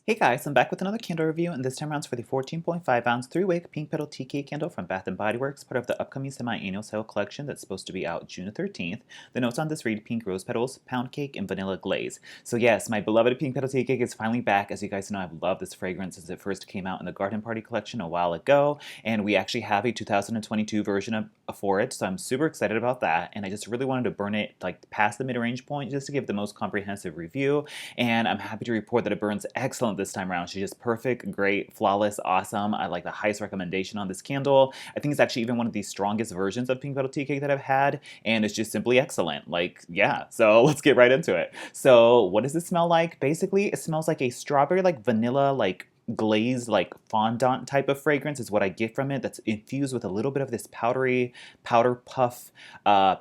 Hey guys, I'm back with another candle review, and this time around it's for the 14.5-ounce 3-wick Pink Petal Tea Cake candle from Bath & Body Works, part of the upcoming semi-annual sale collection that's supposed to be out June 13th. The notes on this read pink rose petals, pound cake, and vanilla glaze. So yes, my beloved Pink Petal Tea Cake is finally back. As you guys know, I've loved this fragrance since it first came out in the Garden Party collection a while ago, and we actually have a 2022 version for it, so I'm super excited about that, and I just really wanted to burn it like past the mid-range point just to give the most comprehensive review, and I'm happy to report that it burns excellent this time around. She's just perfect, great, flawless, awesome. I like the highest recommendation on this candle. I think it's actually even one of the strongest versions of Pink Petal Tea Cake that I've had, and it's just simply excellent. Like, yeah, so let's get right into it. So what does it smell like? Basically, it smells like a strawberry, like vanilla, like glazed like fondant type of fragrance is what I get from it, that's infused with a little bit of this powdery powder puff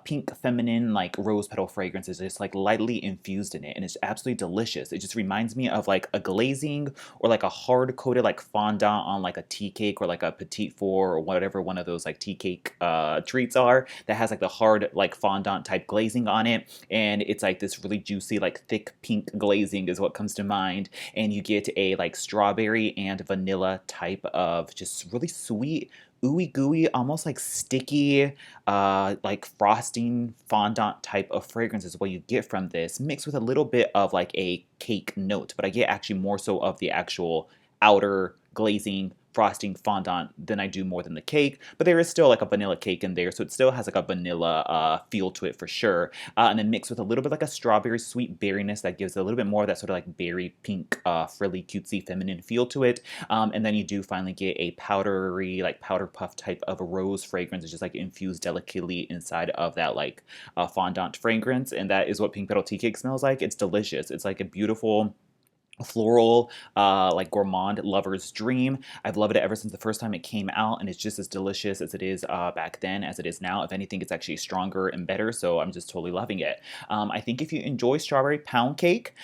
pink feminine like rose petal fragrance is just like lightly infused in it, and it's absolutely delicious. It just reminds me of like a glazing or like a hard coated like fondant on like a tea cake or like a petite four or whatever one of those like tea cake treats are, that has like the hard like fondant type glazing on it, and it's like this really juicy like thick pink glazing is what comes to mind, and you get a like strawberry and vanilla type of just really sweet, ooey gooey, almost like sticky, like frosting fondant type of fragrance is what you get from this, mixed with a little bit of like a cake note. But I get actually more so of the actual outer glazing frosting fondant than I do more than the cake, but there is still like a vanilla cake in there, so it still has like a vanilla feel to it for sure. And then mixed with a little bit like a strawberry sweet berryness that gives it a little bit more of that sort of like berry pink, frilly, cutesy, feminine feel to it. And then you do finally get a powdery, like powder puff type of a rose fragrance. It's just like infused delicately inside of that like fondant fragrance, and that is what Pink Petal Tea Cake smells like. It's delicious. It's like a beautiful floral, like gourmand lover's dream. I've loved it ever since the first time it came out, and it's just as delicious as it is back then as it is now. If anything, it's actually stronger and better, so I'm just totally loving it. I think if you enjoy strawberry pound cake,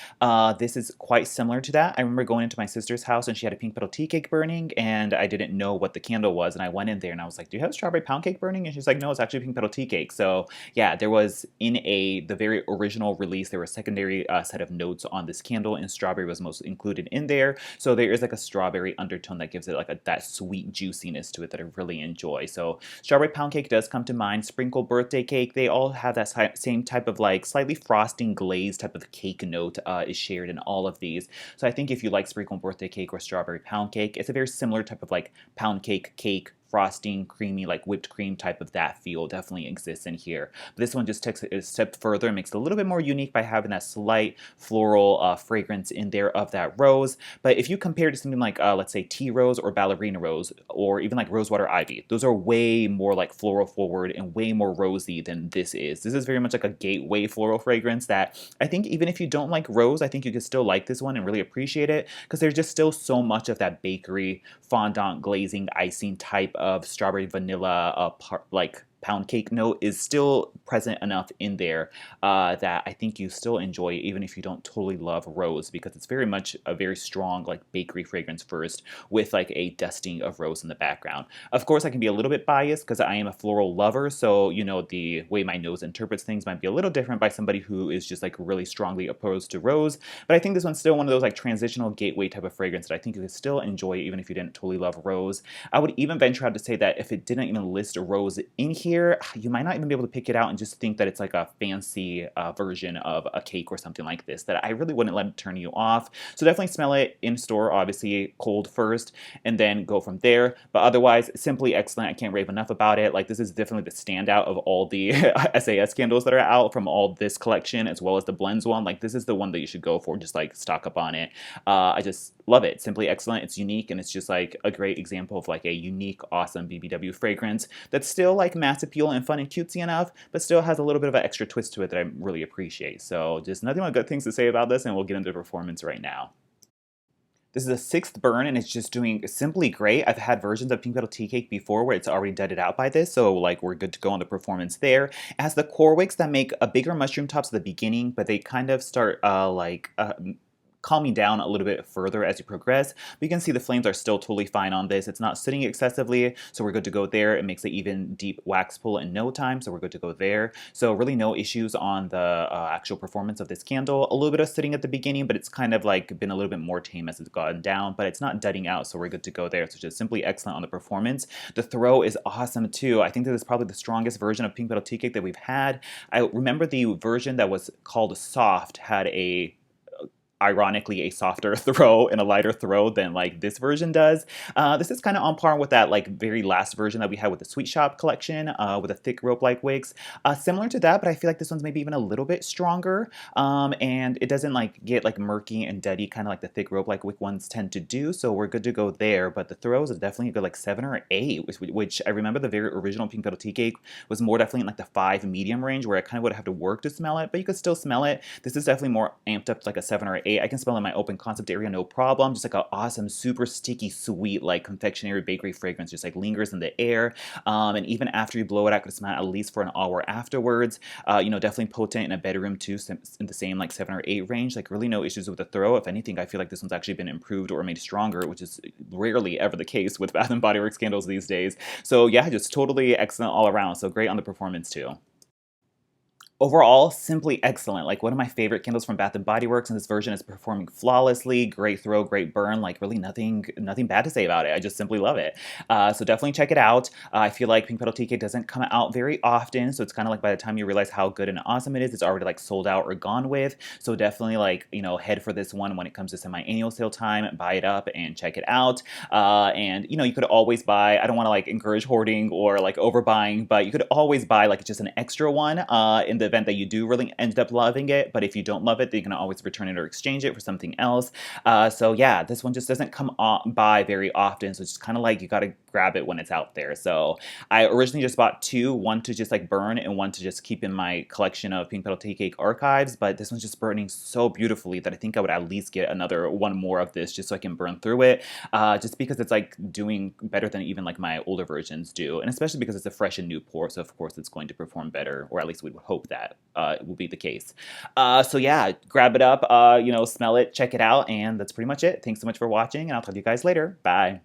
this is quite similar to that. I remember going into my sister's house and she had a pink petal tea cake burning, and I didn't know what the candle was, and I went in there and I was like, do you have strawberry pound cake burning? And she's like, no, it's actually pink petal tea cake. So yeah, there was in the very original release, there were a secondary set of notes on this candle, and strawberry was most included in there. So there is like a strawberry undertone that gives it like that sweet juiciness to it that I really enjoy. So strawberry pound cake does come to mind. Sprinkle birthday cake, they all have that same type of like slightly frosting glaze type of cake note is shared in all of these. So I think if you like sprinkle birthday cake or strawberry pound cake, it's a very similar type of like pound cake frosting, creamy, like whipped cream type of that feel definitely exists in here. But this one just takes it a step further and makes it a little bit more unique by having that slight floral fragrance in there of that rose. But if you compare to something like, let's say, tea rose or ballerina rose, or even like rosewater ivy, those are way more like floral forward and way more rosy than this is. This is very much like a gateway floral fragrance that I think even if you don't like rose, I think you could still like this one and really appreciate it, because there's just still so much of that bakery fondant glazing icing type of strawberry vanilla like pound cake note is still present enough in there that I think you still enjoy it, even if you don't totally love rose, because it's very much a very strong like bakery fragrance first with like a dusting of rose in the background. Of course, I can be a little bit biased because I am a floral lover, so you know the way my nose interprets things might be a little different by somebody who is just like really strongly opposed to rose. But I think this one's still one of those like transitional gateway type of fragrance that I think you could still enjoy even if you didn't totally love rose. I would even venture out to say that if it didn't even list a rose in here, you might not even be able to pick it out and just think that it's like a fancy version of a cake or something like this, that I really wouldn't let it turn you off. So definitely smell it in store, obviously cold first, and then go from there. But otherwise, simply excellent. I can't rave enough about it. Like, this is definitely the standout of all the SAS candles that are out from all this collection, as well as the blends one. Like, this is the one that you should go for, just like stock up on it. I just love it. Simply excellent. It's unique, and it's just like a great example of like a unique, awesome BBW fragrance that's still like mass appeal and fun and cutesy enough, but still has a little bit of an extra twist to it that I really appreciate. So just nothing but good things to say about this, and we'll get into the performance right now. This is a sixth burn, and it's just doing simply great. I've had versions of Pink Petal Tea Cake before where it's already deaded out by this, so like we're good to go on the performance there. It has the core wicks that make a bigger mushroom tops at the beginning, but they kind of start calming down a little bit further as you progress. But you can see the flames are still totally fine on this. It's not sitting excessively, so we're good to go there. It makes an even deep wax pull in no time, so we're good to go there. So really no issues on the actual performance of this candle. A little bit of sitting at the beginning, but it's kind of like been a little bit more tame as it's gotten down, but it's not dudding out, so we're good to go there. So just simply excellent on the performance. The throw is awesome too. I think this is probably the strongest version of Pink Petal Tea Cake that we've had. I remember the version that was called Soft had a ironically a softer throw and a lighter throw than like this version does. This is kind of on par with that like very last version that we had with the Sweet Shop collection with the thick rope-like wigs. Similar to that, but I feel like this one's maybe even a little bit stronger, and it doesn't like get like murky and duddy kind of like the thick rope-like wig ones tend to do, so we're good to go there. But the throws is definitely a good like 7 or 8, which I remember the very original Pink Petal Tea Cake was more definitely in like the 5 medium range where I kind of would have to work to smell it, but you could still smell it. This is definitely more amped up to like a 7 or 8. I can smell in my open concept area no problem. Just like an awesome, super sticky, sweet, like confectionery bakery fragrance just like lingers in the air. And even after you blow it, I could smell it at least for an hour afterwards. Definitely potent in a bedroom too, in the same like 7 or 8 range. Like really no issues with the throw. If anything, I feel like this one's actually been improved or made stronger, which is rarely ever the case with Bath & Body Works candles these days. So yeah, just totally excellent all around. So great on the performance too. Overall, simply excellent. Like one of my favorite candles from Bath & Body Works, and this version is performing flawlessly. Great throw, great burn. Like really nothing bad to say about it. I just simply love it. So definitely check it out. I feel like Pink Petal Tea Cake doesn't come out very often, so it's kind of like by the time you realize how good and awesome it is, it's already like sold out or gone with. So definitely like head for this one when it comes to semi-annual sale time. Buy it up and check it out. And you could always buy. I don't want to like encourage hoarding or like overbuying, but you could always buy like just an extra one in the event that you do really end up loving it. But if you don't love it, then you can always return it or exchange it for something else. So yeah, this one just doesn't come by very often, so it's just kind of like you got to grab it when it's out there. So I originally just bought 2, one to just like burn and one to just keep in my collection of Pink Petal Tea Cake archives, but this one's just burning so beautifully that I think I would at least get another one more of this just so I can burn through it, just because it's like doing better than even like my older versions do, and especially because it's a fresh and new pour, so of course it's going to perform better, or at least we would hope that will be the case. So yeah, grab it up, smell it, check it out, and that's pretty much it. Thanks so much for watching, and I'll talk to you guys later. Bye.